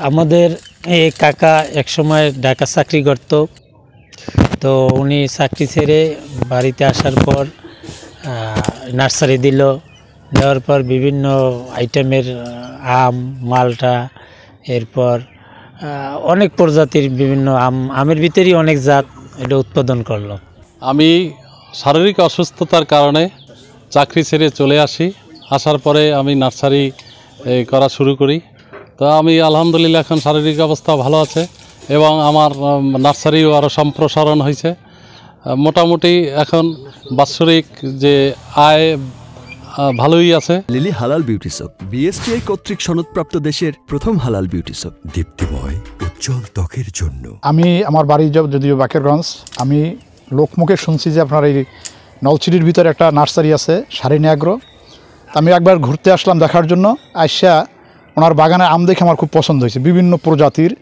আমাদের এই কাকা একসময় ঢাকা চাকরি করত। তো উনি চাকরি ছেড়ে বাড়িতে আসার পর নার্সারি দিল। দেওয়ার পর বিভিন্ন আইটেমের আম, মালটা, এরপর অনেক প্রজাতির বিভিন্ন আমের ভিতরেই অনেক জাত এটা উৎপাদন করলো। আমি শারীরিক অসুস্থতার কারণে চাকরি ছেড়ে চলে আসি। আসার পরে আমি নার্সারি করা শুরু করি। তো আমি আলহামদুলিল্লাহ এখন শারীরিক অবস্থা ভালো আছে এবং আমার নার্সারিও আরও সম্প্রসারণ হয়েছে। মোটামুটি এখন বাৎসরিক যে আয় ভালোই আছে। লিলি হালাল বিউটি সোপ, বিএসটিআই কর্তৃক সনদপ্রাপ্ত দেশের প্রথম হালাল বিউটি সোপ, দীপ্তিময় উজ্জ্বল ত্বকের জন্য। আমি আমার বাড়ি যদিও বাকেরগঞ্জ, আমি লোকমুখে শুনছি যে আপনার এই নলছিটির ভিতরে একটা নার্সারি আছে সারিনী অ্যাগ্রো। আমি একবার ঘুরতে আসলাম দেখার জন্য। আইসা ওনার বাগানে আম দেখে আমার খুব পছন্দ হয়েছে, বিভিন্ন প্রজাতির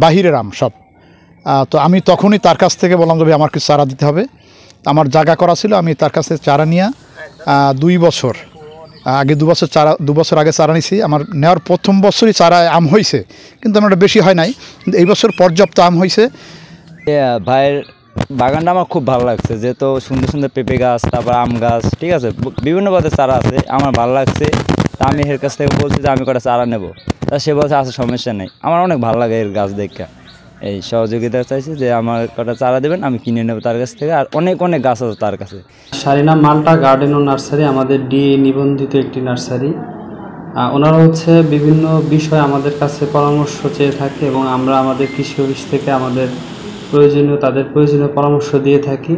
বাহিরের আম সব। তো আমি তখনই তার কাছ থেকে বললাম যে আমার কিছু চারা দিতে হবে। আমার জায়গা করা ছিল, আমি তার কাছে চারা নিয়ে 2 বছর আগে 2 বছর আগে চারা নিয়েছি। আমার নেওয়ার প্রথম বছরই চারায় আম হয়েছে, কিন্তু আমার বেশি হয় নাই, কিন্তু এই বছর পর্যাপ্ত আম হয়েছে। ভাইয়ের বাগানটা আমার খুব ভালো লাগছে, যেহেতু সুন্দর সুন্দর পেঁপে গাছ, তারপর আম গাছ, ঠিক আছে, বিভিন্ন পদের চারা আছে, আমার ভালো লাগছে। তা আমি এর কাছ থেকে বলছি যে আমি কটা চারা নেবো। তা সে বলছে আচ্ছা সমস্যা নেই। আমার অনেক ভালো লাগে এর গাছ দেখে। এই সহযোগিতা চাইছি যে আমার কটা চারা দেবেন, আমি কিনে নেবো তার কাছ থেকে। আর অনেক অনেক গাছ আছে তার কাছে। সারিনা মাল্টা গার্ডেন ও নার্সারি আমাদের ডিএ নিবন্ধিত একটি নার্সারি। ওনারা বিভিন্ন বিষয়ে আমাদের কাছে পরামর্শ চেয়ে থাকে এবং আমরা আমাদের কৃষি অফিস থেকে আমাদের তাদের প্রয়োজনীয় পরামর্শ দিয়ে থাকি।